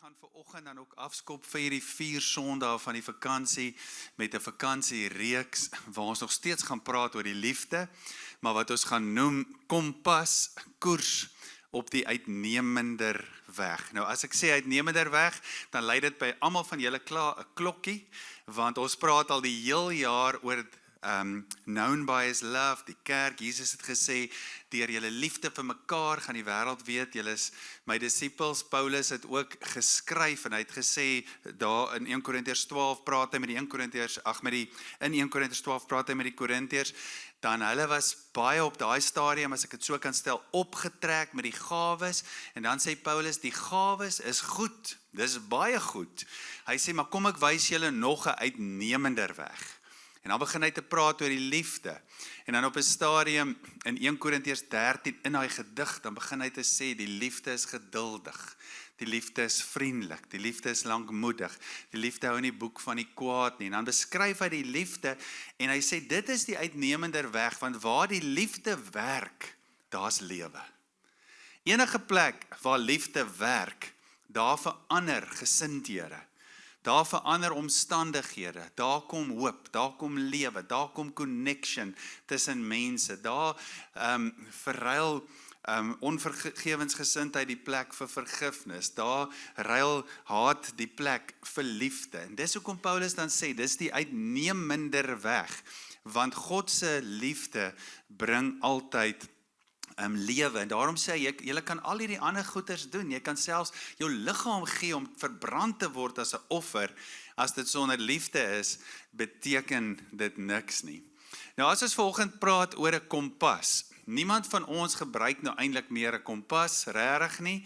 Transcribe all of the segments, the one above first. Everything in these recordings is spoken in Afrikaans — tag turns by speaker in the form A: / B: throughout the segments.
A: gaan vanoggend dan ook afskop vir hierdie 4 Sondae van die vakansie met 'n vakansiereeks waar ons nog steeds gaan praat oor die liefde, maar wat ons gaan noem kompas, koers op die uitnemender weg. Nou as ek sê uitnemender weg, dan lei dit by almal van julle klaar 'n klokkie, want ons praat al die heel jaar oor known by his love, die kerk. Jesus het gesê, deur julle liefde vir mekaar gaan die wêreld weet, julle is my disippels. Paulus het ook geskryf en hy het gesê, daar in 1 Korintiërs 12 praat hy met die 1 Korintiërs, in 1 Korintiërs 12 praat hy met die Korintiërs, dan hulle was baie op daai stadium, as ek dit so kan stel, opgetrek met die gawes, en dan sê Paulus, die gawes is goed, dis baie goed. Hy sê, maar kom ek wys julle nog 'n uitnemender weg. En dan begin hy te praat oor die liefde. En dan op 'n stadium in 1 Korintiërs 13 in daai gedig, dan begin hy te sê die liefde is geduldig, die liefde is vriendelik, die liefde is lankmoedig, die liefde hou nie boek van die kwaad nie. En dan beskryf hy die liefde en hy sê dit is die uitnemender weg, want waar die liefde werk, daar's lewe. Enige plek waar liefde werk, daar verander gesindhede. Daar verander omstandighede, daar kom hoop, daar kom lewe, daar kom connection tussen mense, daar verruil onvergewensgesindheid die plek vir vergifnis, daar ruil haat die plek vir liefde. En dis hoekom Paulus dan sê, dis die uitnemender weg, want God se liefde bring altyd lewe, en daarom sê hy, jy kan al hierdie ander goeders doen, jy kan selfs jou liggaam gee om verbrand te word as 'n offer, as dit sonder liefde is, beteken dit niks nie. Nou as ons vanoggend praat oor 'n kompas, niemand van ons gebruik nou eintlik meer 'n kompas, regtig nie.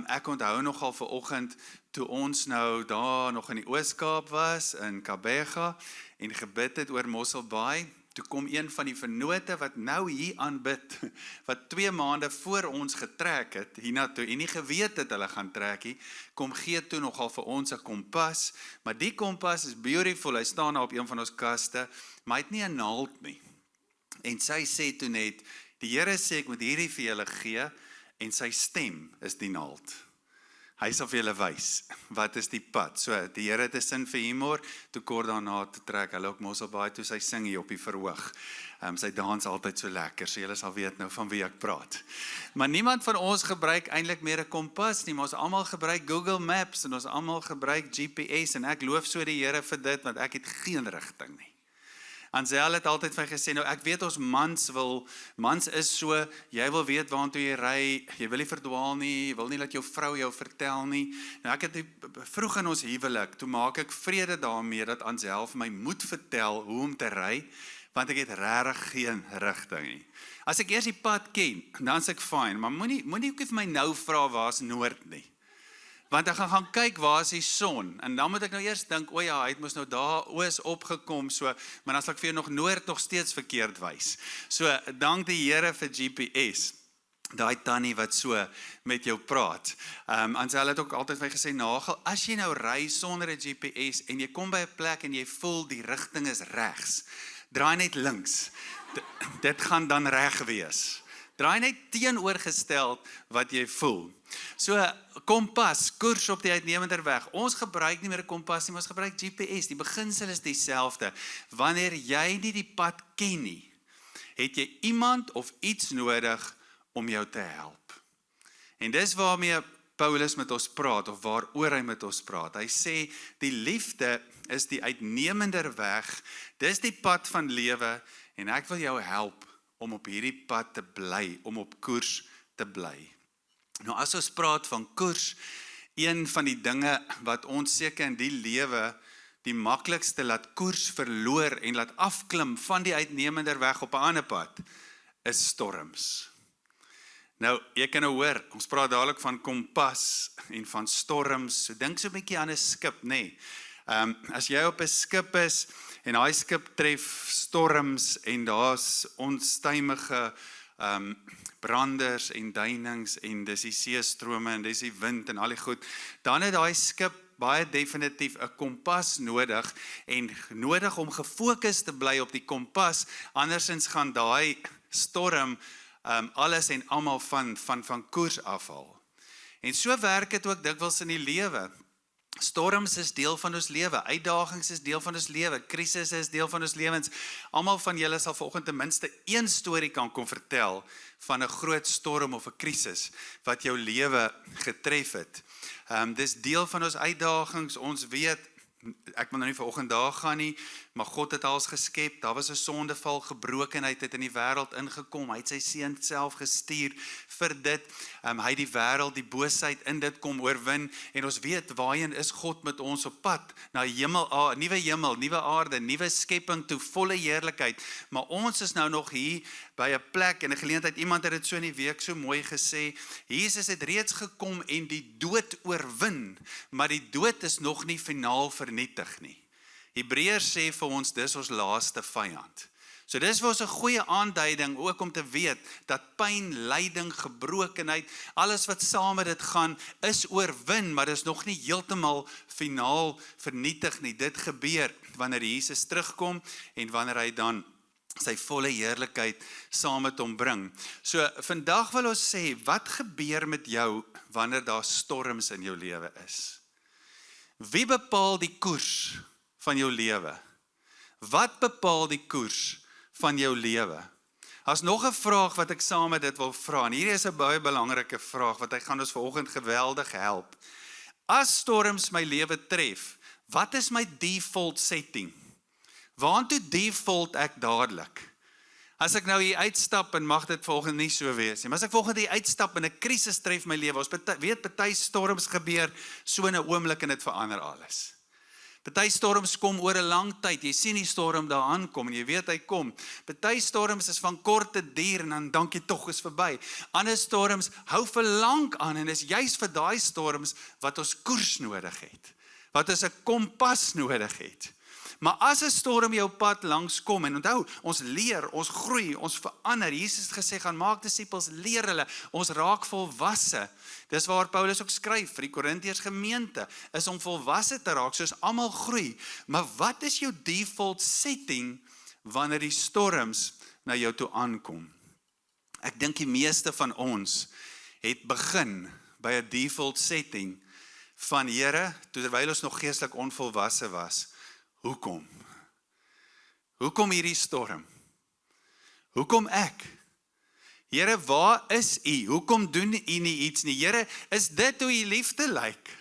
A: Ek onthou nogal vanoggend, toe ons nou daar nog in die Oos-Kaap was, in Kabega, en gebid het oor Mosselbaai, toe kom een van die vennote wat nou hier aanbid, wat 2 maande voor ons getrek het, hiernatoe, en nie geweet het hulle gaan trek nie, kom gee toe nogal vir ons 'n kompas, maar die kompas is beautiful, hy staan daar op een van ons kaste, maar hy het nie 'n naald nie. En sy sê toe net, die Here sê ek moet hierdie vir julle gee, en sy stem is die naald. Hy sal vir julle wys, wat is die pad? So, die Here het 'n sin vir humor, toe kort daarna te trek, hulle ook Mosselbaai, toe sy sing hier op die verhoog. Sy dans altyd so lekker, so julle sal weet nou van wie ek praat. Maar niemand van ons gebruik eintlik meer 'n kompas nie, maar ons almal gebruik Google Maps, en ons almal gebruik GPS, en ek loof so die Here vir dit, want ek het geen rigting nie. Ansel het altyd vir my gesê, nou ek weet ons mans is so, jy wil weet waartoe jy ry, jy wil nie verdwaal nie, jy wil nie dat jou vrou jou vertel nie. Nou ek het vroeg in ons huwelik, toe maak ek vrede daarmee, dat Ansel vir my moet vertel hoe om te ry, want ek het regtig geen rigting nie. As ek eers die pad ken, dan is ek fine, maar moenie ook vir my nou vra waar is noord nie. Want ek gaan kyk waar is die son, en dan moet ek nou eers dink, o ja, hy het mos nou daar oos opgekom, so, maar dan sal ek vir jou nog noord nog steeds verkeerd wys. So, dank die Here vir GPS, daai tannie wat so met jou praat. Ansel het ook altyd vir my gesê, Nagel, as jy nou ry sonder 'n GPS, en jy kom by 'n plek en jy voel die rigting is regs, draai net links, dit gaan dan reg wees. Draai net teenoorgestel wat jy voel. So, kompas, koers op die uitnemender weg. Ons gebruik nie meer 'n kompas nie, maar ons gebruik GPS. Die beginsel is dieselfde. Wanneer jy nie die pad ken nie, het jy iemand of iets nodig om jou te help. En dis waarmee Paulus met ons praat, of waaroor hy met ons praat. Hy sê, die liefde is die uitnemender weg, dis die pad van lewe, en ek wil jou help om op hierdie pad te bly, om op koers te bly. Nou as ons praat van koers, een van die dinge wat ons seker in die lewe die maklikste laat koers verloor en laat afklim van die uitnemender weg op 'n ander pad, is storms. Nou, jy kan nou hoor, ons praat dadelik van kompas en van storms, so dink so 'n bietjie aan 'n skip, nê. As jy op 'n skip is, en daai skip tref storms, en daar's onstuimige branders en duinings, en dis die seestrome, en dis die wind, en al die goed, dan het daai skip baie definitief 'n kompas nodig, en nodig om gefokus te bly op die kompas, andersins gaan daai storm alles en almal van koers afhaal. En so werk dit ook dikwels in die lewe. Storms is deel van ons lewe, uitdagings is deel van ons lewe, krisis is deel van ons lewens. Almal van julle sal vanoggend ten minste een storie kan kom vertel van 'n groot storm of 'n krisis wat jou lewe getref het. Dis deel van ons uitdagings, ons weet, ek wil nou nie vanoggend daar gaan nie, maar God het alles geskep, daar was 'n sondeval, gebrokenheid het in die wêreld ingekom, hy het sy seun self gestuur vir dit, hy het die wêreld, die boosheid in dit kom oorwin, en ons weet waarheen is God met ons op pad, na nuwe hemel, nuwe aarde, nuwe skepping toe, volle heerlikheid, maar ons is nou nog hier by 'n plek, en 'n geleentheid, iemand het dit so in die week so mooi gesê, Jesus het reeds gekom en die dood oorwin, maar die dood is nog nie finaal vernietig nie. Hebreërs sê vir ons, dis ons laaste vyand. So dis vir ons 'n goeie aanduiding, ook om te weet, dat pyn, lyding, gebrokenheid, alles wat saam met dit gaan, is oorwin, maar dis nog nie heeltemal finaal vernietig nie. Dit gebeur wanneer Jesus terugkom, en wanneer hy dan sy volle heerlikheid saam met hom bring. So vandag wil ons sê, wat gebeur met jou, wanneer daar storms in jou lewe is? Wie bepaal die koers van jou lewe? Wat bepaal die koers van jou lewe? As nog 'n vraag wat ek saam met dit wil vra, en hierdie is 'n baie belangrike vraag, wat hy gaan ons vanoggend geweldig help. As storms my lewe tref, wat is my default setting? Waartoe default ek dadelik? As ek nou hier uitstap, en mag dit vanoggend nie so wees nie, maar as ek vanoggend hier uitstap en 'n krisis tref my lewe, ons weet party storms gebeur so in 'n oomblik en dit verander alles. Party storms kom oor 'n lang tyd, jy sien die storm daar aankom en jy weet hy kom. Party storms is van korte duur en dan dank jy tog is verby. Ander storms hou vir lank aan en is juis vir daai storms wat ons koers nodig het, wat ons 'n kompas nodig het. Maar as 'n storm jou pad langs kom, en onthou, ons leer, ons groei, ons verander. Jesus het gesê, gaan maak disippels, leer hulle, ons raak volwasse. Dis waar Paulus ook skryf vir die Korintiërs gemeente, is om volwasse te raak, soos almal groei. Maar wat is jou default setting, wanneer die storms na jou toe aankom? Ek dink die meeste van ons het begin by 'n default setting van Here, terwyl ons nog geestelik onvolwasse was. Hoekom? Hoekom hierdie storm? Hoekom ek? Here, waar is U? Hoekom doen U nie iets nie? Here, is dit hoe U liefde lyk?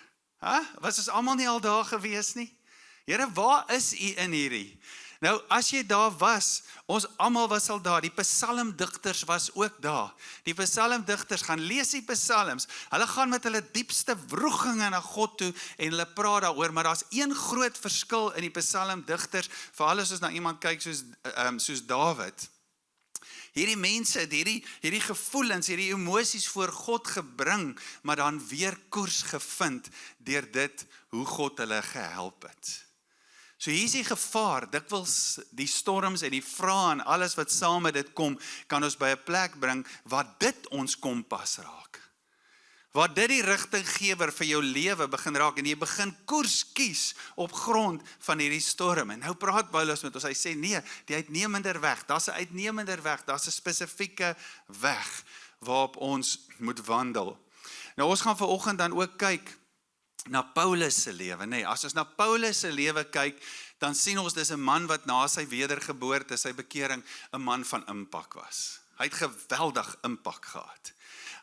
A: Was ons almal nie al daar gewees nie? Here, waar is U in hierdie? Nou, as jy daar was, ons almal was al daar, die psalmdigters was ook daar. Die psalmdigters gaan lees die psalms, hulle gaan met hulle diepste wrogginge na God toe en hulle praat daaroor, maar daar's een groot verskil in die psalmdigters, veral as ons na iemand kyk soos Dawid. Hierdie mense het hierdie gevoelens, hierdie emosies voor God gebring, maar dan weer koers gevind deur dit hoe God hulle gehelp het. So hier is die gevaar, dikwels die storms en die vrae en alles wat saam met dit kom, kan ons by 'n plek bring waar dit ons kompas raak. Waar dit die rigtinggewer vir jou lewe begin raak en jy begin koers kies op grond van hierdie storm. En nou praat Paulus met ons, hy sê nee, die uitnemender weg, daar's 'n uitnemender weg, daar's 'n spesifieke weg waarop ons moet wandel. Nou ons gaan vanoggend dan ook kyk na Paulus se lewe, nee, as ons na Paulus se lewe kyk, dan sien ons dis 'n man wat na sy wedergeboorte, sy bekering, 'n man van impak was. Hy het geweldig impak gehad.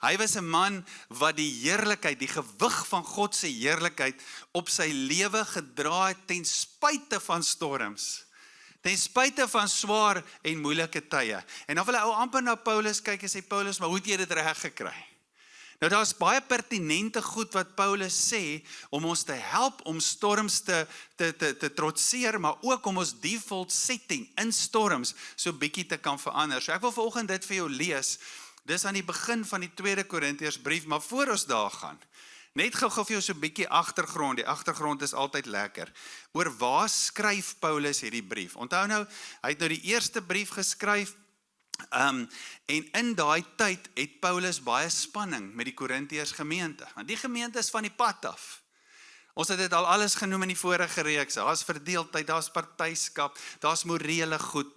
A: Hy was 'n man wat die heerlikheid, die gewig van God se heerlikheid op sy lewe gedra het ten spyte van storms. Ten spyte van swaar en moeilike tye. En dan wil hy amper na Paulus kyk en sê, Paulus, maar hoe het jy dit reg gekry? Nou daar's baie pertinente goed wat Paulus sê, om ons te help om storms te trotseer, maar ook om ons default setting in storms so bietjie te kan verander. So ek wil vanoggend dit vir jou lees, dis aan die begin van die 2 Korintiërs brief, maar voor ons daar gaan, net gou vir jou so bietjie agtergrond, die agtergrond is altyd lekker, oor waar skryf Paulus hierdie brief? Onthou nou, hy het nou die eerste brief geskryf, en in daai tyd het Paulus baie spanning met die Korintiërs gemeente, want die gemeente is van die pad af. Ons het dit al alles genoem in die vorige reeks. Daar's verdeeldheid, daar's partyskap, daar's morele goed.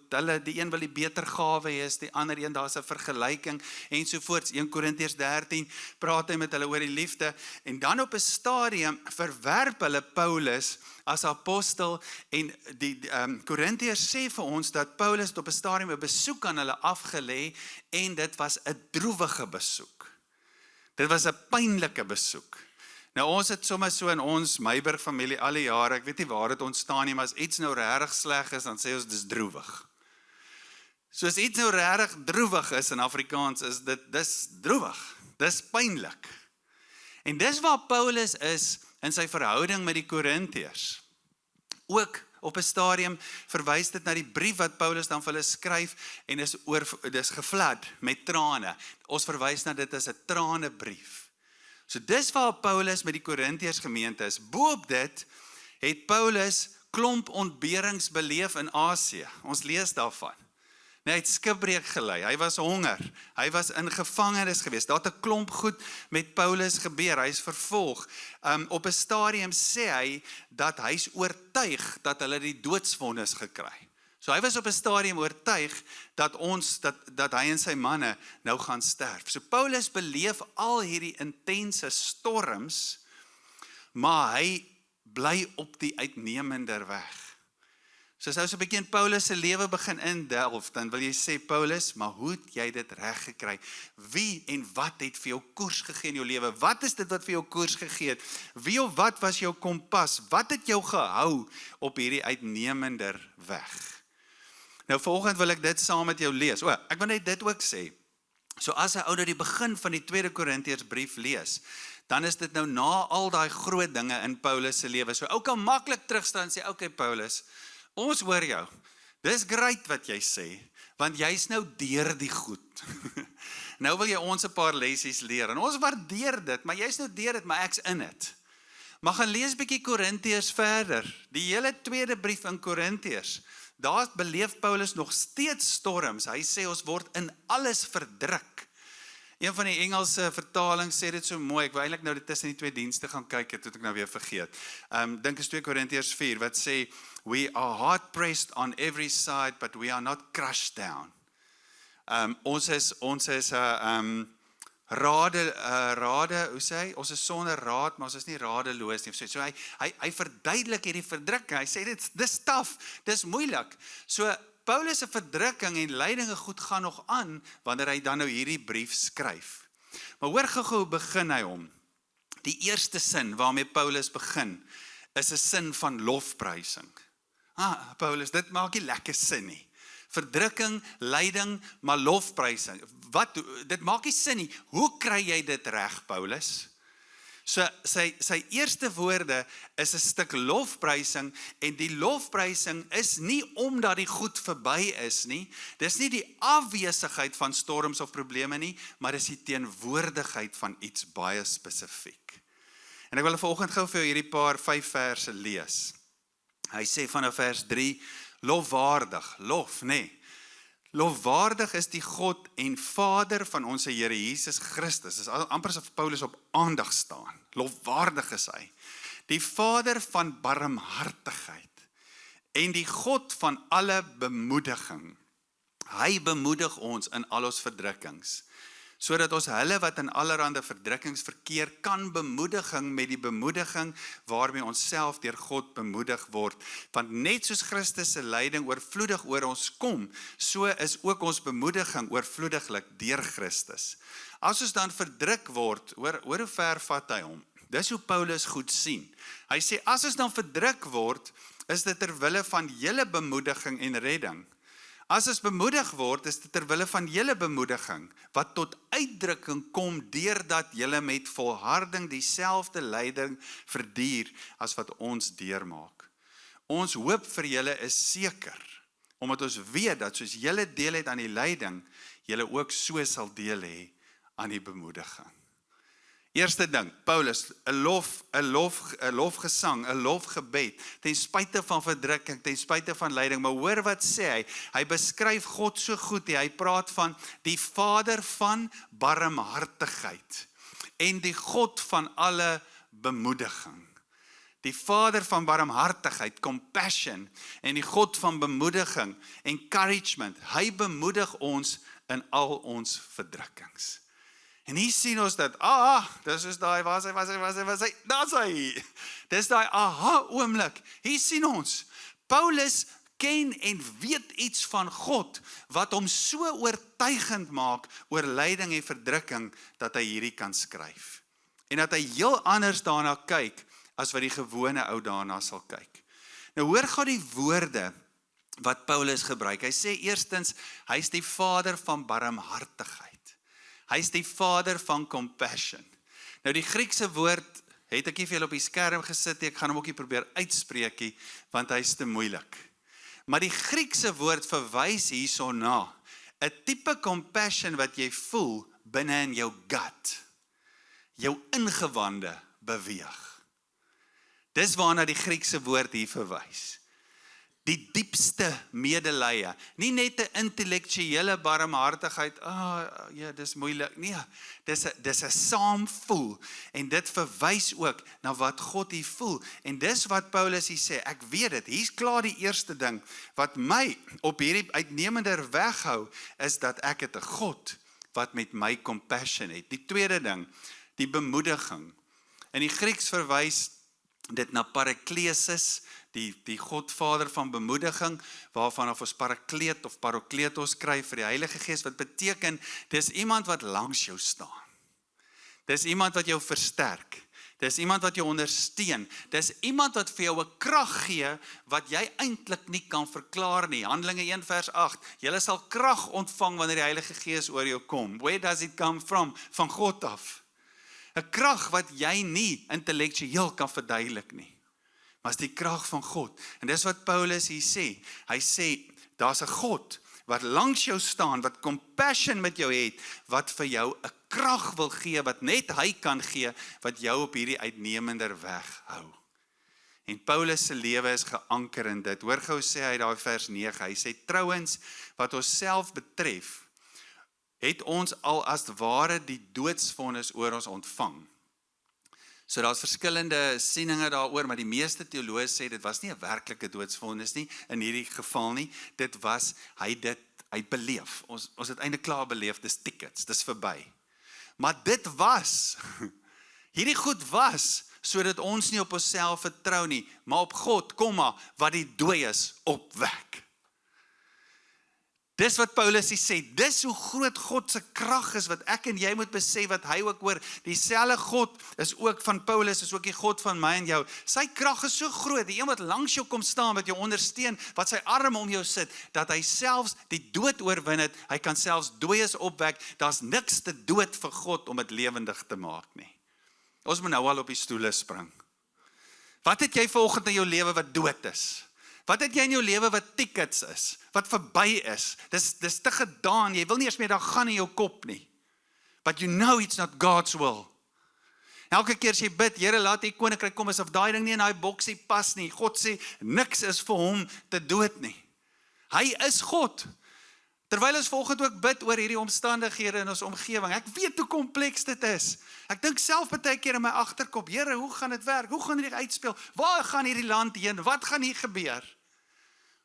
A: Die een wil die beter gawe hê as die ander een, daar's 'n vergelyking ensovoorts. 1 Korintiërs 13 praat hy met hulle oor die liefde en dan op 'n stadium verwerp hulle Paulus as apostel en die Korintiërs sê vir ons dat Paulus het op 'n stadium 'n besoek aan hulle afgelê en dit was 'n droewige besoek. Dit was 'n pynlike besoek. Nou ons het sommer so in ons Meiburg familie al die jare, ek weet nie waar dit ontstaan nie, maar as iets nou regtig sleg is, dan sê ons dis droewig. So as iets nou regtig droewig is in Afrikaans, is dis droewig, dis pynlik. En dis waar Paulus is in sy verhouding met die Korintiërs. Ook op 'n stadium verwys dit na die brief wat Paulus dan vir hulle skryf en dis gevlad met trane. Ons verwys na dit as 'n tranebrief. So dis waar Paulus met die Korintiërs gemeente is. Boop dit het Paulus klomp ontberings beleef in Asië. Ons lees daarvan. Hy het skipbreek gelei, hy was honger, hy was in gevangenis gewees. Daar het 'n klomp goed met Paulus gebeur, hy is vervolg. Op 'n stadium sê hy dat hy is oortuig dat hulle die doodsvonnis gekry. So hy was op 'n stadium oortuig dat hy en sy manne nou gaan sterf. So Paulus beleef al hierdie intense storms, maar hy bly op die uitnemender weg. So as jy so 'n bietjie in Paulus se lewe begin indelf, dan wil jy sê, Paulus, maar hoe het jy dit reg gekry? Wie en wat het vir jou koers gegee in jou lewe? Wat is dit wat vir jou koers gegee het? Wie of wat was jou kompas? Wat het jou gehou op hierdie uitnemender weg? Nou vanoggend wil ek dit saam met jou lees. Ek wil net dit ook sê. So as 'n ou nou die begin van die 2 Korintiërs brief lees, dan is dit nou na al daai groot dinge in Paulus se lewe. So ou kan maklik terugstaan en sê, okay Paulus, ons hoor jou. Dis great wat jy sê, want jy's nou deur die goed. Nou wil jy ons 'n paar lessies leer en ons waardeer dit, maar jy's nou deur dit, maar ek's in dit. Maar gaan lees bietjie Korintiërs verder. Die hele tweede brief in Korintiërs. Daar beleef Paulus nog steeds storms. Hy sê ons word in alles verdruk. Een van die Engelse vertalings sê dit so mooi. Ek wou eintlik nou dit tussen die twee dienste gaan kyk, het ek nou weer vergeet. Dink is 2 Korintiërs 4 wat sê we are hard pressed on every side but we are not crushed down. Ons is rade, hoe sê hy? Ons is sonder raad, maar ons is nie radeloos nie. So hy verduidelik hierdie verdrukking. Hy sê dis taaf, dis moeilik. So Paulus se verdrukking en lydinge goed gaan nog aan wanneer hy dan nou hierdie brief skryf. Maar hoor gou begin hy hom. Die eerste sin waarmee Paulus begin is 'n sin van lofprysing. Paulus, dit maak nie lekker sin nie. Verdrukking, lyding, maar lofprysing. Dit maak nie sin nie. Hoe kry jy dit reg, Paulus? So sy eerste woorde is 'n stuk lofprysing en die lofprysing is nie omdat die goed verby is nie. Dis nie die afwesigheid van storms of probleme nie, maar dis die teenwoordigheid van iets baie spesifiek. En ek wil vanoggend gou vir jou hierdie paar 5 verse lees. Hy sê vanaf vers 3, lofwaardig, lofwaardig is die God en Vader van ons Here Jesus Christus. Dis amper asof Paulus op aandag staan. Lofwaardig is hy. Die Vader van barmhartigheid en die God van alle bemoediging. Hy bemoedig ons in al ons verdrukkings, sodat ons hulle wat in allerhande verdrukkings verkeer kan bemoediging met die bemoediging waarmee ons self deur God bemoedig word. Want net soos Christus se lyding oorvloedig oor ons kom, so is ook ons bemoediging oorvloediglik deur Christus. As ons dan verdruk word, hoor hoe ver vat hy hom? Dis hoe Paulus goed sien. Hy sê as ons dan verdruk word, is dit ter wille van julle bemoediging en redding. As ons bemoedig word, is dit ter wille van julle bemoediging, wat tot uitdrukking kom deurdat julle met volharding dieselfde lyding verduur as wat ons deurmaak. Ons hoop vir julle is seker, omdat ons weet dat soos julle deel het aan die lyding, julle ook so sal deel hê aan die bemoediging. Eerste ding, Paulus, 'n lofgesang, 'n lofgebed, ten spyte van verdrukking, ten spyte van lyding, maar hoor wat sê hy? Hy beskryf God so goed, hy praat van die Vader van barmhartigheid en die God van alle bemoediging. Die Vader van barmhartigheid, compassion, en die God van bemoediging, encouragement. Hy bemoedig ons in al ons verdrukkings. En hier sien ons dat, dis is daai, was hy, daar's hy. Dis daai aha oomblik. Hier sien ons, Paulus ken en weet iets van God, wat hom so oortuigend maak oor lyding en verdrukking, dat hy hierdie kan skryf. En dat hy heel anders daarna kyk, as wat die gewone ou daarna sal kyk. Nou hoor gaan die woorde wat Paulus gebruik. Hy sê eerstens, hy is die Vader van barmhartigheid. Hy is die Vader van compassion. Nou die Griekse woord, het ek nie vir julle op die skerm gesit, ek gaan hom ook nie probeer uitspreek, want hy is te moeilik. Maar die Griekse woord verwys hierso na 'n tipe compassion wat jy voel binne in jou gut, jou ingewande beweeg. Dis waarna die Griekse woord hier verwys. Die diepste medelee, nie net 'n intellektuele barmhartigheid, ja, dis moeilik, nee, dis 'n saamvoel, en dit verwys ook na wat God hier voel, en dis wat Paulus hier sê, ek weet dit, hier's klaar die eerste ding, wat my op hierdie uitnemender weghou, is dat ek het 'n God, wat met my compassion het. Die tweede ding, die bemoediging. In die Grieks verwys dit na paraklesis, die Godvader van bemoediging, waarvan ons parakleet of parakletos kry vir die Heilige Gees, wat beteken, dis iemand wat langs jou staan. Dis iemand wat jou versterk. Dis iemand wat jou ondersteun. Dis iemand wat vir jou 'n krag gee, wat jy eintlik nie kan verklaar nie. Handelinge 1 vers 8, julle sal krag ontvang wanneer die Heilige Gees oor jou kom. Where does it come from? Van God af. 'n krag wat jy nie intellektueel kan verduidelik nie. Maar is die krag van God. En dis wat Paulus hier sê. Hy sê, daar's 'n God wat langs jou staan, wat compassion met jou het, wat vir jou 'n krag wil gee, wat net hy kan gee, wat jou op hierdie uitnemender weg hou. En Paulus se lewe is geanker in dit. Hoor gou sê hy daar vers 9, hy sê, trouwens, wat ons self betref, het ons al as ware die doodsvonnis oor ons ontvang. So daar's verskillende sieninge daaroor, maar die meeste teoloë sê, dit was nie 'n werklike doodsvonnis nie, in hierdie geval nie, dit was, hy beleef, ons het eintlik klaar beleef, dis tickets, dis verby. Maar dit was, hierdie goed was, sodat ons nie op onsself vertrou nie, maar op God, wat die dooies opwek. Dis wat Paulus sê, dis hoe groot God se krag is, wat ek en jy moet besef, wat hy ook hoor, dieselfde God is ook van Paulus, is ook die God van my en jou. Sy krag is so groot, die een wat langs jou kom staan, wat jou ondersteun, wat sy arm om jou sit, dat hy selfs die dood oorwin het, hy kan selfs dooies opwek, daar's niks te dood vir God om dit lewendig te maak nie. Ons moet nou al op die stoele spring. Wat het jy vanoggend in jou lewe wat dood is? Wat het jy in jou lewe wat tickets is, wat verby is? Dis te gedaan, jy wil nie eens meer daar gaan in jou kop nie. But you know it's not God's will. Elke keer as jy bid, Here, laat die koninkryk kom, asof daai ding nie in daai boksie pas nie. God sê, niks is vir hom te dood nie. Hy is God. Terwyl ons volgende ook bid oor hierdie omstandighede in ons omgewing, ek weet hoe kompleks dit is. Ek dink self baie keer in my agterkop, Here, hoe gaan dit werk? Hoe gaan hierdie uitspeel? Waar gaan hierdie land heen? Wat gaan hier gebeur?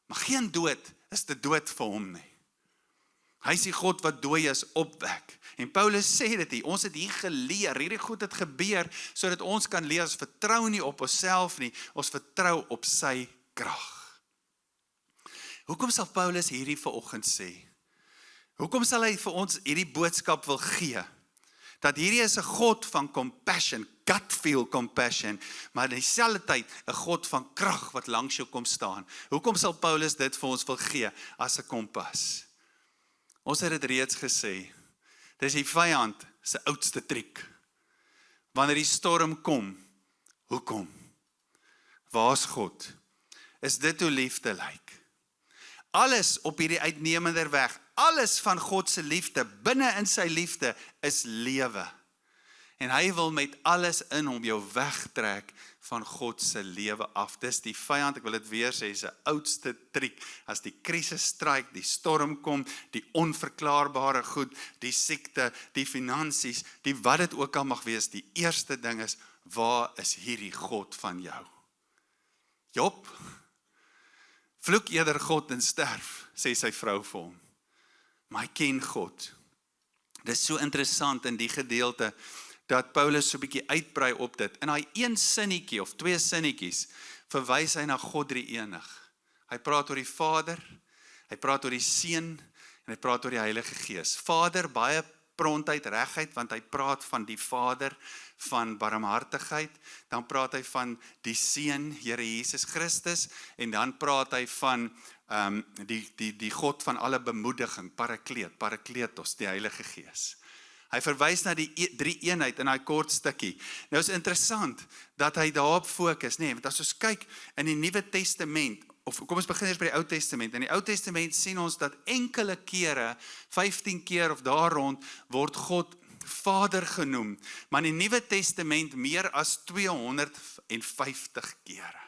A: Maar geen dood is te dood vir hom nie. Hy is die God wat dooies opwek. En Paulus sê dit hier, ons het hier geleer, hierdie goed het gebeur, sodat ons kan leer, ons vertrou nie op onsself nie, ons vertrou op sy krag. Hoekom sal Paulus hierdie vanoggend sê? Hoekom sal hy vir ons hierdie boodskap wil gee? Dat hierdie is 'n God van compassion, gut feel compassion, maar in dieselfde tyd 'n God van krag wat langs jou kom staan. Hoekom sal Paulus dit vir ons wil gee as 'n kompas? Ons het dit reeds gesê, dis die vyand se oudste triek. Wanneer die storm kom, hoekom? Waar's God? Is dit hoe liefde lyk? Alles op hierdie uitnemender weg, alles van God se liefde, binne in sy liefde, is lewe. En hy wil met alles in hom jou wegtrek van God se lewe af. Dis die vyand, ek wil dit weer sê, sy oudste triek. As die krisis stryk, die storm kom, die onverklaarbare goed, die siekte, die finansies, die wat dit ook al mag wees, die eerste ding is, waar is hierdie God van jou? Job, vloek eerder God en sterf, sê sy vrou vir hom. Maar hy ken God. Dit is so interessant in die gedeelte, dat Paulus so 'n bietjie uitbrei op dit. In daai een sinnetjie of twee sinnetjies, verwys hy na God drie-enig. Hy praat oor die Vader, hy praat oor die Seun, en hy praat oor die Heilige Gees. Vader, baie prontheid, regheid, want hy praat van die Vader, van barmhartigheid, dan praat hy van die Seun, Here Jesus Christus, en dan praat hy van die God van alle bemoediging, Parakletos, die Heilige Gees. Hy verwys na die drie eenheid in daai kort stukkie. Nou is interessant dat hy daarop fokus, want as ons kyk in die Nuwe Testament, of kom ons begin eers by die Ou Testament. In die Ou Testament sien ons dat enkele kere, 15 keer of daar rond, word God Vader genoem, maar in die Nuwe Testament meer as 250 kere.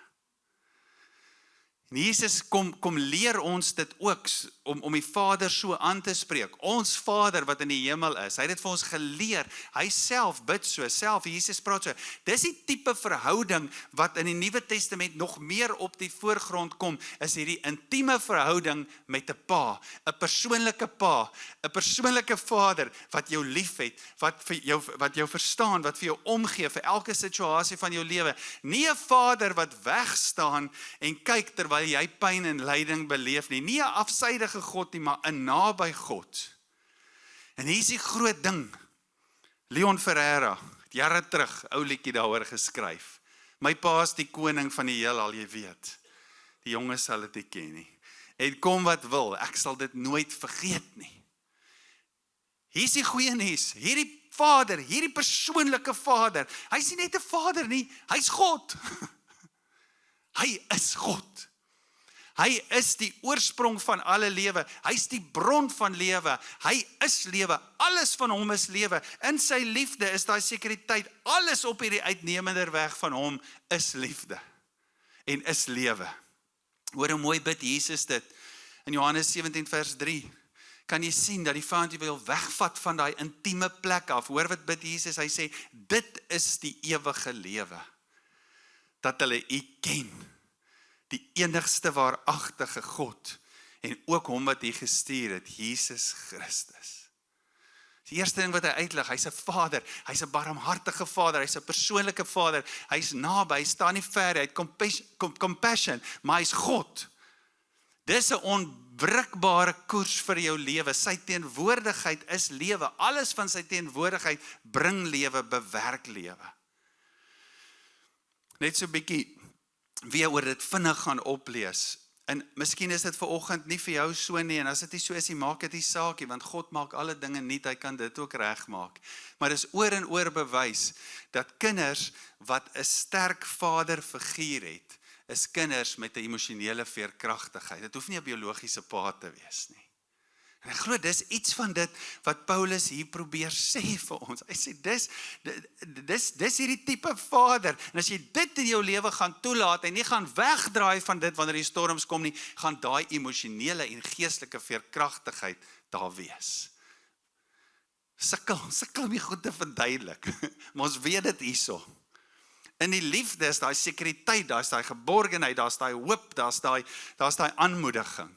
A: En Jesus kom leer ons dit ook, om die Vader so aan te spreek. Ons Vader wat in die hemel is, hy het dit vir ons geleer, hy self bid so, Jesus praat so. Dis die tipe verhouding wat in die Nuwe Testament nog meer op die voorgrond kom, is hierdie intieme verhouding met 'n pa, 'n persoonlike pa, 'n persoonlike Vader wat jou liefhet, wat jou verstaan, wat vir jou omgee vir elke situasie van jou lewe. Nie 'n Vader wat wegstaan en kyk terwyl jy pyn en lyding beleef nie. Nie 'n afsydige God nie, maar 'n naby God. En hier is die groot ding. Leon Ferreira, jare terug, ou liedjie daaroor geskryf. My pa is die koning van die heelal, jy weet. Die jonges sal dit nie ken nie. En kom wat wil, ek sal dit nooit vergeet nie. Hier is die goeie nuus. Hierdie Vader, hierdie persoonlike Vader, hy is nie net 'n Vader nie, hy's God. Hy is God. Hy is die oorsprong van alle lewe. Hy is die bron van lewe. Hy is lewe. Alles van hom is lewe. In sy liefde is daar sekuriteit. Alles op hierdie uitnemende weg van hom is liefde. En is lewe. Hoor hoe mooi bid Jesus dit. In Johannes 17 vers 3. Kan jy sien dat die vyand wil wegvat van daai intieme plek af. Hoor wat bid Jesus. Hy sê, dit is die ewige lewe. Dat hulle U ken. Die enigste waaragtige God, en ook hom wat hy gestuur het, Jesus Christus. Die eerste ding wat hy uitlig, hy's 'n Vader, hy's 'n barmhartige Vader, hy's 'n persoonlike Vader, hy's naby, hy staan nie ver, hy het compassion, maar hy's God. Dis 'n onwrikbare koers vir jou lewe, sy teenwoordigheid is lewe, alles van sy teenwoordigheid bring lewe, bewerk lewe. Net so 'n bietjie weer oor dit vinnig gaan oplees. En miskien is dit vanoggend nie vir jou so nie, en as dit nie so is, maak dit nie saak nie, want God maak alle dinge nuut, hy kan dit ook regmaak. Maar dis oor en oor bewys, dat kinders wat 'n sterk vaderfiguur het, is kinders met 'n emosionele veerkragtigheid. Dit hoef nie 'n biologiese pa te wees nie. En ek glo, dis iets van dit wat Paulus hier probeer sê vir ons. Hy sê, dis hierdie tipe Vader. En as jy dit in jou lewe gaan toelaat en nie gaan wegdraai van dit wanneer die storms kom nie, gaan daai emosionele en geestelike veerkragtigheid daar wees. Sukkel om die goed te verduidelik. Maar ons weet dit hierso. In die liefde is daai sekuriteit, daar is daai geborgenheid, daar is daai hoop, daar is daai aanmoediging.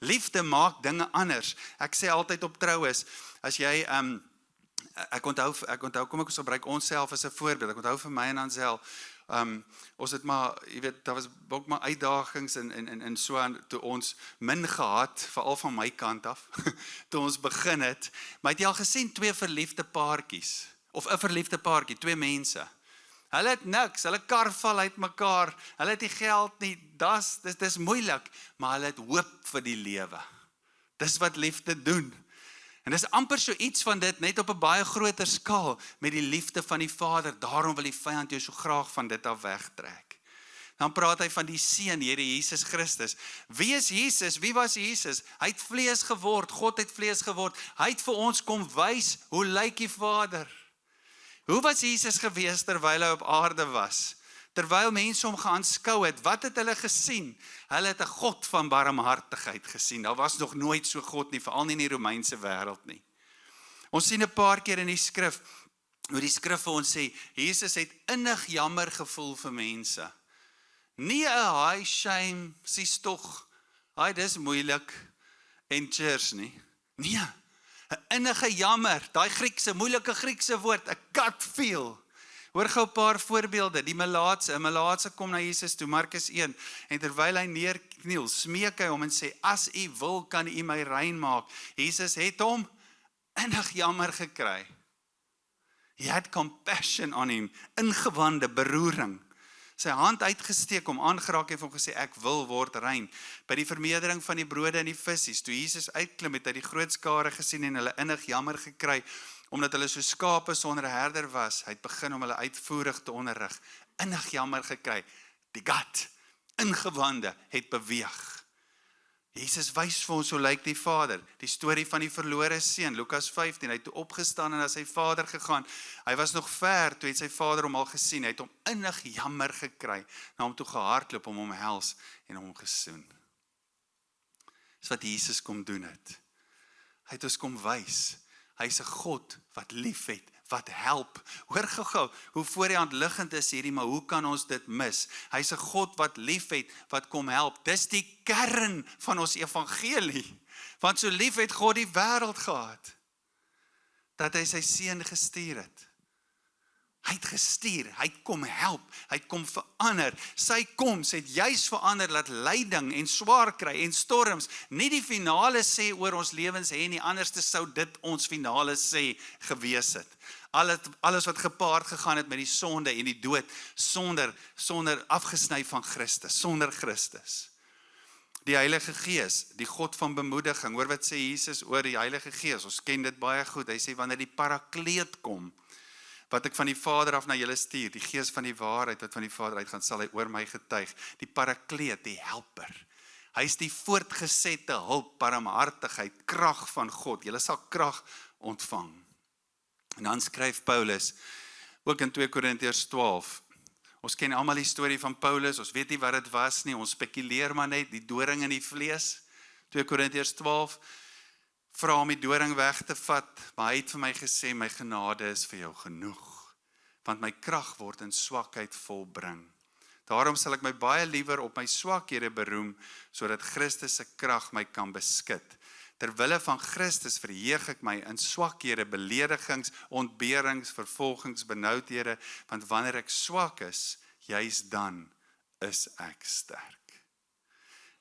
A: Liefde maak dinge anders. Ek sê altyd op troues, as jy, ek onthou, kom ek gebruik onsself as 'n voorbeeld, ek onthou vir my en Ansel, ons het maar, jy weet, daar was ook maar uitdagings en so aan, toe ons min gehad, veral van my kant af, toe ons begin het, maar het jy al gesien, twee verliefde paartjies, of 'n verliefde paartjie, twee mense, hulle het niks, hulle kar val uit mekaar, hulle het nie geld nie, dis moeilik, maar hulle het hoop vir die lewe. Dis wat liefde doen. En dis amper so iets van dit, net op 'n baie groter skaal, met die liefde van die Vader, daarom wil die vyand jou so graag van dit af wegtrek. Dan praat hy van die Seun, Here Jesus Christus. Wie is Jesus? Wie was Jesus? Hy het vlees geword, God het vlees geword, hy het vir ons kom wys, hoe lyk die Vader? Hoe was Jesus gewees terwyl hy op aarde was? Terwyl mense hom geaanskou het, wat het hulle gesien? Hulle het 'n God van barmhartigheid gesien. Daar was nog nooit so God nie, veral nie in die Romeinse wêreld nie. Ons sien 'n paar keer in die skrif, hoe die skrif vir ons sê, Jesus het innig jammer gevoel vir mense. Nie 'n high shame, sies tog, dis moeilik, en cheers nie. Nee, 'n innige jammer, daai moeilike Griekse woord, 'n gut feel. Hoor gou 'n paar voorbeelde, 'n melaatse kom na Jesus toe, Markus 1, en terwyl hy neerkniel, smeek hy hom en sê, as u wil, kan u my rein maak. Jesus het hom innig jammer gekry. He had compassion on him, ingewande beroering. Sy hand uitgesteek, hom aangeraak en hom gesê, ek wil word rein. By die vermeerdering van die brode en die visies, toe Jesus uitklim, het hy die groot skare gesien en hulle innig jammer gekry, omdat hulle so skape sonder 'n herder was. Hy het begin om hulle uitvoerig te onderrig. Innig jammer gekry. Die gut, ingewande, het beweeg. Jesus wys vir ons hoe lyk die Vader. Die storie van die verlore seun, Lukas 15, hy het toe opgestaan en na sy vader gegaan. Hy was nog ver, toe het sy vader hom al gesien. Hy het hom innig jammer gekry, na hom toe gehardloop, om hom hels en hom gesoen. Dis wat Jesus kom doen het. Hy het ons kom wys. Hy is 'n God wat lief het, wat help. Hoor gou, hoe voor die hand liggend is hierdie, maar hoe kan ons dit mis? Hy is 'n God wat lief het, wat kom help. Dis die kern van ons evangelie. Want so lief het God die wêreld gehad, dat hy sy seun gestuur het. Hy het gestuur, hy het kom help, hy het kom verander. Sy koms het juis verander, dat lyding en swaar kry en storms nie die finale sê oor ons lewens hê nie, anders sou dit ons finale sê gewees het. Alles wat gepaard gegaan het met die sonde en die dood, sonder afgesny van Christus, sonder Christus. Die Heilige Gees, die God van bemoediging. Hoor wat sê Jesus oor die Heilige Gees, ons ken dit baie goed. Hy sê, wanneer die Parakleet kom, wat ek van die Vader af na julle stuur, die Gees van die waarheid wat van die Vader uitgaan, sal hy oor my getuig. Die Parakleet, die helper. Hy is die voortgesette hulp, barmhartigheid, krag van God. Julle sal krag ontvang. En dan skryf Paulus, ook in 2 Korintiërs 12. Ons ken almal die storie van Paulus, ons weet nie wat dit was nie, ons spekuleer maar net, die doring in die vlees. 2 Korintiërs 12, vra om die doring weg te vat, maar hy het vir my gesê, my genade is vir jou genoeg, want my krag word in swakheid volbring. Daarom sal ek my baie liewer op my swakhede beroem, sodat Christus se krag my kan beskik. Terwille van Christus verheug ek my in swakhede, beledigings, ontberings, vervolgings, benoudhede, want wanneer ek swak is, juis dan is ek sterk.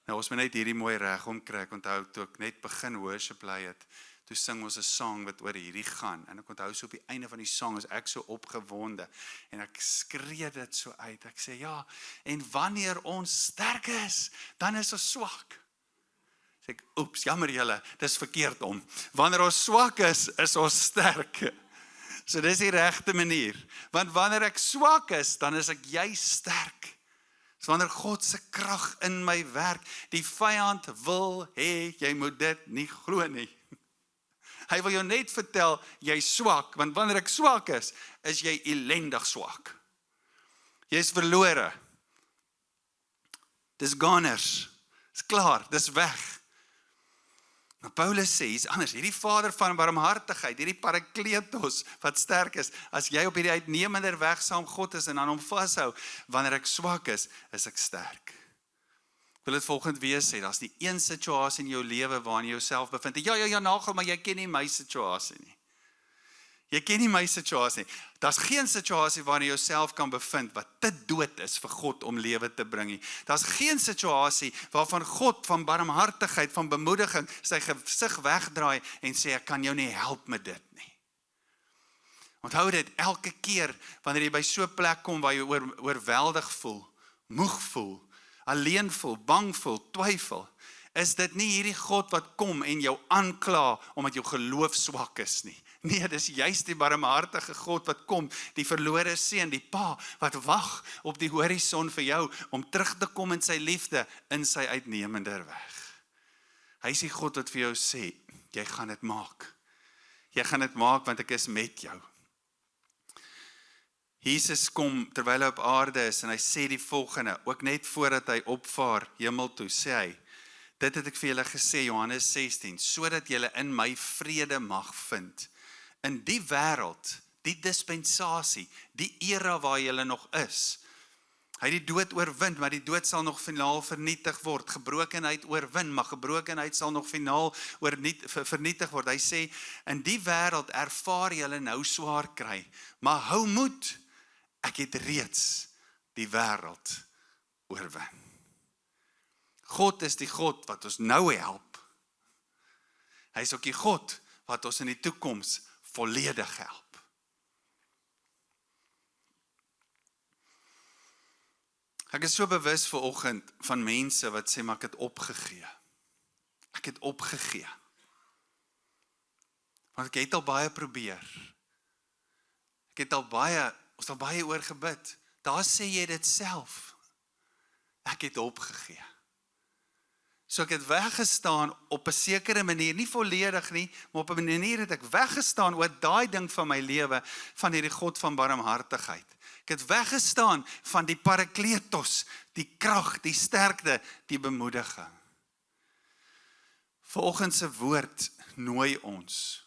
A: Nou ons moet net hierdie mooi reg omkry. Ek onthou toe ek net begin worship lei het, toe sing ons 'n song wat oor hierdie gaan. En ek onthou so op die einde van die song is ek so opgewonde en ek skree dit so uit. Ek sê ja, en wanneer ons sterk is, dan is ons swak. Sê ek, oeps, jammer julle, dis verkeerd om. Wanneer ons swak is ons sterk. So dis die regte manier. Want wanneer ek swak is, dan is ek juis sterk. So wanneer God se krag in my werk, die vyand wil hê, jy moet dit nie glo nie. Hy wil jou net vertel, jy is swak, want wanneer ek swak is jy ellendig swak. Jy is verlore. Dis goners. Dis klaar, dis weg. Maar Paulus sê, is anders, hierdie Vader van barmhartigheid, hierdie Parakletos, wat sterk is, as jy op hierdie uitnemender weg saam God is, en aan hom vashou, wanneer ek swak is ek sterk. Ek wil dit volgende weer sê, daar is die een situasie in jou lewe, waarin jy jouself bevind, ja, nagel, maar jy ken nie my situasie nie. Jy ken nie my situasie nie. Daar's geen situasie waarin jy jouself kan bevind wat te dood is vir God om lewe te bring nie. Daar's geen situasie waarvan God van barmhartigheid, van bemoediging sy gesig wegdraai en sê ek kan jou nie help met dit nie. Onthou dit elke keer wanneer jy by so 'n plek kom waar jy oorweldig voel, moeg voel, alleen voel, bang voel, twyfel, is dit nie hierdie God wat kom en jou aankla omdat jou geloof swak is nie. Nee, dis juist die barmhartige God wat kom, die verlore seun, die pa wat wag op die horison vir jou om terug te kom in sy liefde, in sy uitnemender weg. Hy is die God wat vir jou sê, jy gaan dit maak. Jy gaan dit maak want ek is met jou. Jesus kom terwyl hy op aarde is en hy sê die volgende, ook net voordat hy opvaar hemel toe, sê hy, dit het ek vir julle gesê, Johannes 16, sodat julle in my vrede mag vind. In die wêreld, die dispensasie, die era waar julle nog is, Hy het die dood oorwin, maar die dood sal nog finaal vernietig word. Gebrokenheid oorwin, maar gebrokenheid sal nog finaal vernietig word. Hy sê, in die wêreld ervaar julle nou swaar kry, maar hou moed, ek het reeds die wêreld oorwin. God is die God wat ons nou help. Hy is ook die God wat ons in die toekoms volledig help. Ek is so bewus vanoggend van mense wat sê, maar ek het opgegee. Ek het opgegee. Want ek het al baie probeer. Ek het al baie oor gebid. Daar sê jy dit self. Ek het opgegee. So ek het weggestaan op 'n sekere manier, nie volledig nie, maar op 'n manier het ek weggestaan oor daai ding van my lewe, van hierdie God van barmhartigheid. Ek het weggestaan van die parakletos, die krag, die sterkte, die bemoediging. Vanoggend se woord nooi ons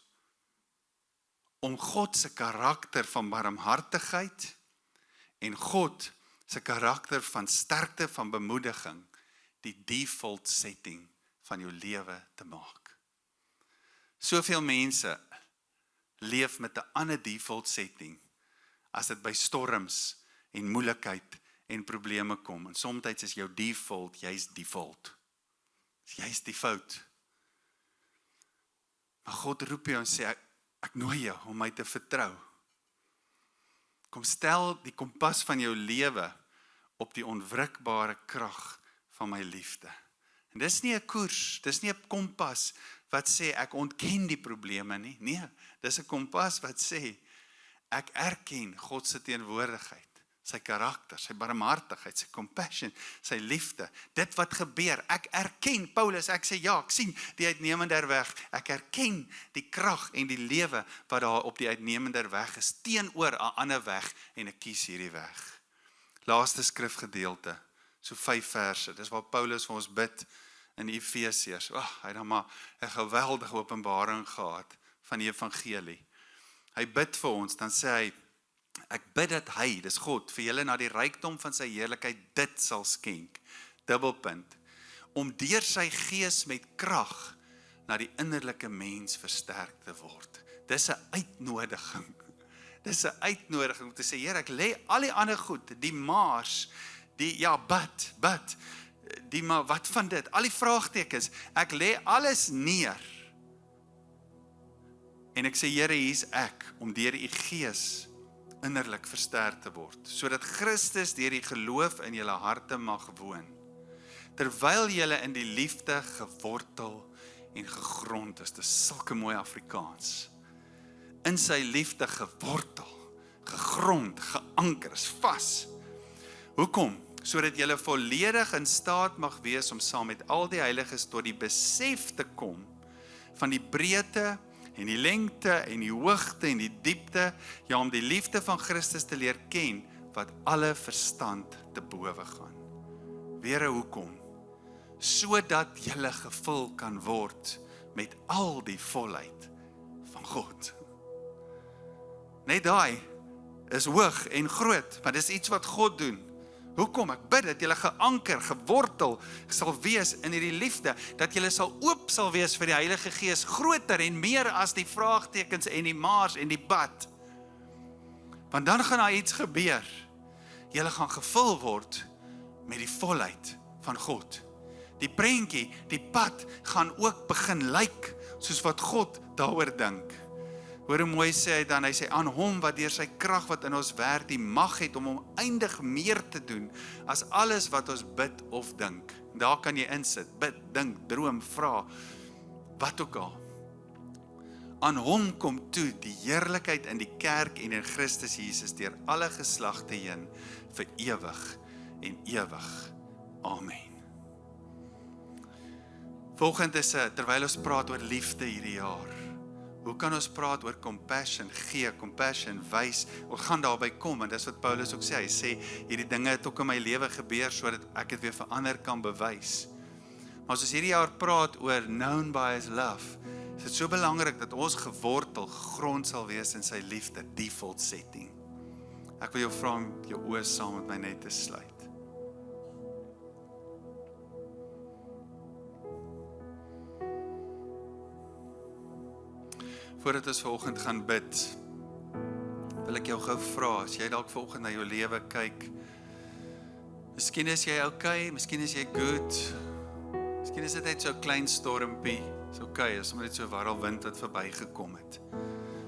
A: om God se karakter van barmhartigheid en God se karakter van sterkte, van bemoediging, die default setting van jou lewe te maak. Soveel mense leef met 'n ander default setting as dit by storms en moeilikheid en probleme kom. En soms is jou default, jy's default. Jy's die fout. Maar God roep jou en sê, ek nooi jou om my te vertrou. Kom stel die kompas van jou lewe op die onwrikbare krag van my liefde. En dis nie 'n koers, dis nie 'n kompas wat sê ek ontken die probleme nie. Nee, dis 'n kompas wat sê ek erken God se teenwoordigheid, sy karakter, sy barmhartigheid, sy compassion, sy liefde. Dit wat gebeur, ek erken Paulus, ek sê ja, ek sien die uitnemender weg. Ek erken die krag en die lewe wat daar op die uitnemender weg is teenoor 'n ander weg en ek kies hierdie weg. Laaste skrifgedeelte. So 5 verse, dis waar Paulus vir ons bid in Efesiërs. Hy het dan maar 'n geweldige openbaring gehad van die evangelie. Hy bid vir ons, dan sê hy, ek bid dat hy, dis God, vir julle na die rykdom van sy heerlikheid dit sal skenk, dubbelpunt, om deur sy gees met krag na die innerlike mens versterk te word. Dis 'n uitnodiging. Dis 'n uitnodiging om te sê, Here, ek lê al die ander goed, die maars, bid, maar wat van dit? Al die vraagtekens, ek lê alles neer. En ek sê, Here, hier's ek, om deur u gees innerlik versterk te word, sodat Christus deur die geloof in julle harte mag woon, terwyl julle in die liefde gewortel en gegrond is. Dis sulke mooi Afrikaans. In sy liefde gewortel, gegrond, geanker, is vas. Hoekom? Sodat julle volledig in staat mag wees om saam met al die heiliges tot die besef te kom van die breedte en die lengte en die hoogte en die diepte, ja, om die liefde van Christus te leer ken, wat alle verstand te bowe gaan. Weer hoekom? Sodat julle gevul kan word met al die volheid van God. Net daai is hoog en groot, maar dis iets wat God doen. Hoekom? Ek bid dat julle geanker, gewortel sal wees in hierdie liefde, dat julle oop sal wees vir die Heilige Gees, groter en meer as die vraagtekens en die maars en die bad. Want dan gaan daar iets gebeur. Julle gaan gevul word met die volheid van God. Die prentjie, die pad gaan ook begin lyk soos wat God daaroor dink. Hoor hoe mooi sê hy dan, hy sê aan hom wat deur sy krag wat in ons werk die mag het om oneindig meer te doen as alles wat ons bid of dink. Daar kan jy insit, bid, dink, droom, vra, wat ook al. Aan hom kom toe die heerlikheid in die kerk en in Christus Jesus deur alle geslagte heen vir ewig en ewig. Amen. Volgende is terwyl ons praat oor liefde hierdie jaar. Hoe kan ons praat oor compassion, compassion, wys, ons gaan daarby kom, en dis wat Paulus ook sê, hy sê, hierdie dinge het ook in my lewe gebeur, sodat ek dit weer vir ander kan bewys. Maar as ons hierdie jaar praat oor known by his love, is dit so belangrik dat ons gewortel, gegrond sal wees in sy liefde, default setting. Ek wil jou vra om jou oë saam met my net te sluit. Voordat ons vanoggend gaan bid, wil ek jou gou vra, as jy dalk vanoggend na jou lewe kyk, miskien is jy okay, miskien is jy good, miskien is dit net so 'n klein stormpie, is okay, is sommer net so 'n warrelwind wat verbygekom het.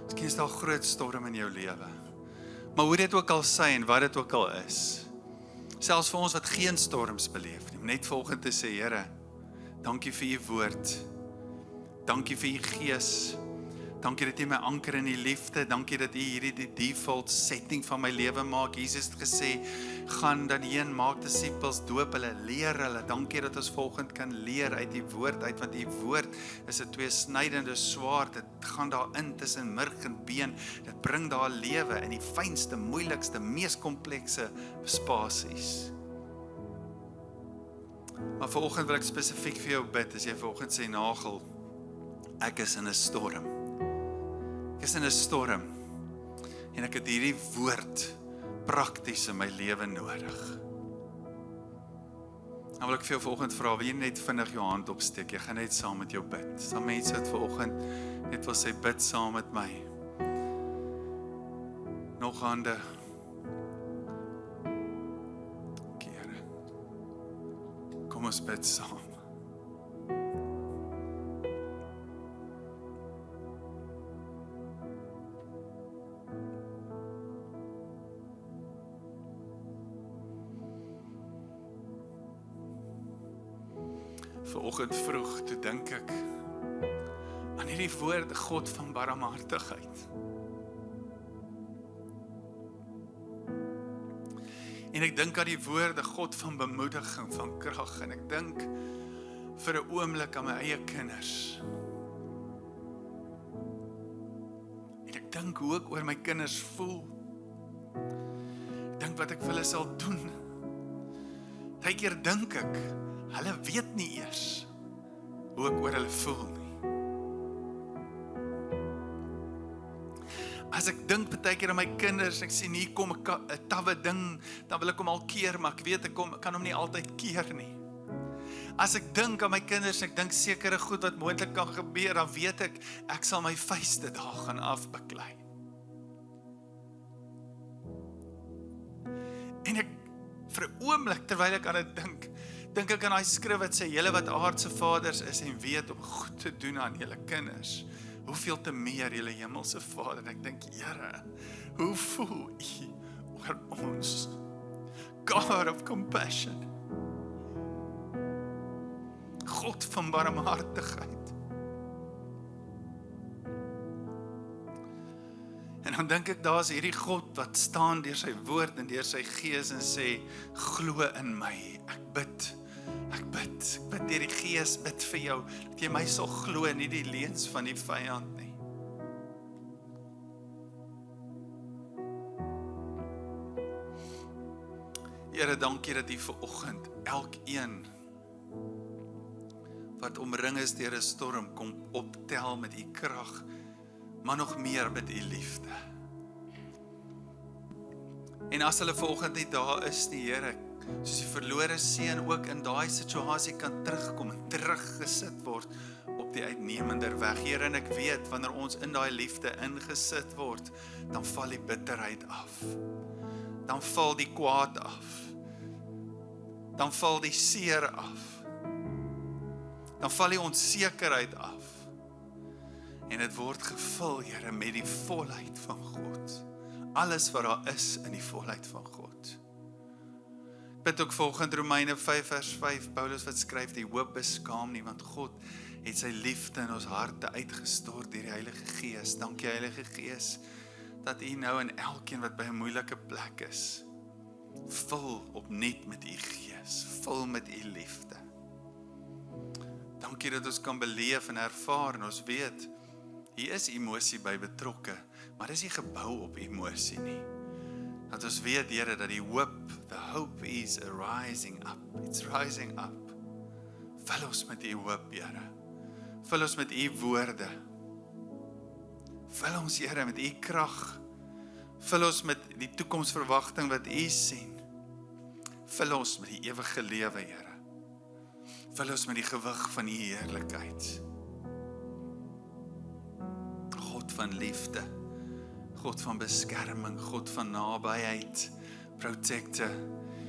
A: Miskien is daar 'n groot storm in jou lewe. Maar hoe dit ook al sy en wat dit ook al is, selfs vir ons wat geen storms beleef nie, om net vanoggend te sê, Here, dankie vir u woord, dankie vir u gees, dankie dat jy my anker in die liefde, dankie dat jy hierdie die default setting van my lewe maak. Jesus het gesê, gaan dan heen, maak disippels, doop hulle, leer hulle. Dankie dat ons volgend kan leer uit die woord uit, want die woord is 'n tweesnydende swaard. Dit gaan daar in tussen murg en been. Dit bring daar lewe in die fynste, moeilikste, mees komplekse spasies. Maar vanoggend wil ek spesifiek vir jou bid, as jy vanoggend sê, Nagel, ek is in 'n storm. Ek is in 'n storm en ek het hierdie woord prakties in my lewe nodig. Dan wil ek vir jou vanoggend vra, wil jy net vinnig jou hand opsteek? Jy gaan net saam met jou bid. Sal mense wat vanoggend net wil sê, bid saam met my. Nog hande. Here. Kom ons bid saam. Vanoggend vroeg, toe dink ek aan hierdie woord, God van barmhartigheid. En ek dink aan die woorde, God van bemoediging, van krag, en ek dink vir 'n oomblik aan my eie kinders. En ek dink hoe ek oor my kinders voel. Ek dink wat ek vir hulle sal doen. Partykeer dink ek, hulle weet nie eers hoe ek oor hulle voel nie. As ek dink partykeer aan my kinders, ek sien hier kom 'n tawwe ding, dan wil ek hom al keer, maar ek weet ek kan hom nie altyd keer nie. As ek dink aan my kinders, ek dink sekere goed wat moontlik kan gebeur, dan weet ek sal my vuiste daar gaan afbeklei. En ek, vir 'n oomblik, terwyl ek aan dit dink ek aan daai skrif wat sê, julle wat aardse vaders is en weet om goed te doen aan julle kinders, hoeveel te meer julle hemelse Vader. En ek dink, Here, hoe voel u oor ons? God of compassion. God van barmhartigheid. En dan dink ek, daar is hierdie God wat staan deur sy woord en deur sy gees en sê, glo in my, ek bid deur die gees, bid vir jou, dat jy my sal glo, nie die leuns van die vyand nie. Here, dankie dat u vanoggend elkeen wat omring is deur 'n storm, kom optel met u krag, maar nog meer met u liefde. En as hulle vanoggend nie daar is nie, Here, soos die verlore seun ook in daai situasie kan terugkom en teruggesit word op die uitnemender weg. Here, en ek weet, wanneer ons in daai liefde ingesit word, dan val die bitterheid af. Dan val die kwaad af. Dan val die seer af. Dan val die onsekerheid af. En dit word gevul, Here, met die volheid van God. Alles wat daar is in die volheid van God. Bid ook volgens Romeine 5 vers 5, Paulus wat skryf, die hoop beskaam nie, want God het sy liefde in ons harte uitgestort deur die Heilige Gees. Dankie Heilige Gees, dat u nou in elkeen wat by 'n moeilike plek is, vul opnuut met u Gees, vul met u liefde. Dankie dat ons kan beleef en ervaar, en ons weet, hier is emosie by betrokke, maar dis nie gebou op emosie nie. Dat ons weet, Here, dat die hoop, the hope is rising up. It's rising up. Vul ons met u hoop, Here. Vul ons met u woorde. Vul ons, Here, met u krag. Vul ons met die toekomsverwagting wat u sien. Vul ons met die ewige lewe, Here. Vul ons met die gewig van u heerlikheid. God van liefde, God van beskerming, God van nabyheid, protector.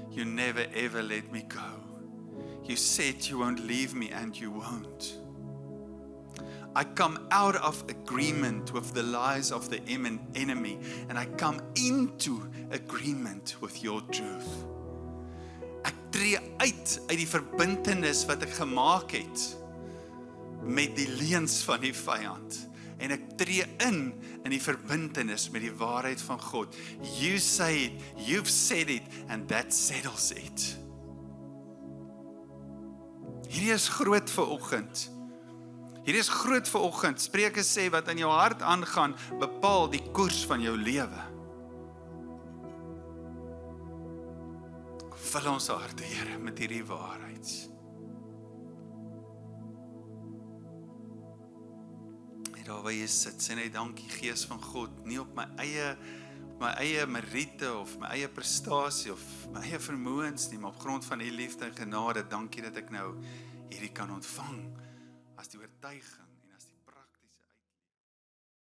A: You never ever let me go. You said you won't leave me and you won't. I come out of agreement with the lies of the enemy and I come into agreement with your truth. Ek tree uit die verbintenis wat ek gemaak het met die leuns van die vyand. En ek tree in die verbintenis met die waarheid van God. You say it, you've said it, and that settles it. Hierdie is groot vanoggend. Hierdie is groot vanoggend. Spreuke sê wat in jou hart aangaan, bepaal die koers van jou lewe. Vul ons harte, Here, met hierdie waarheid. Daar waar jy sit, sê net dankie Gees van God, nie op my eie meriete of my eie prestasie of my eie vermoëns nie, maar op grond van die liefde en genade, dankie dat ek nou hierdie kan ontvang as die oortuiging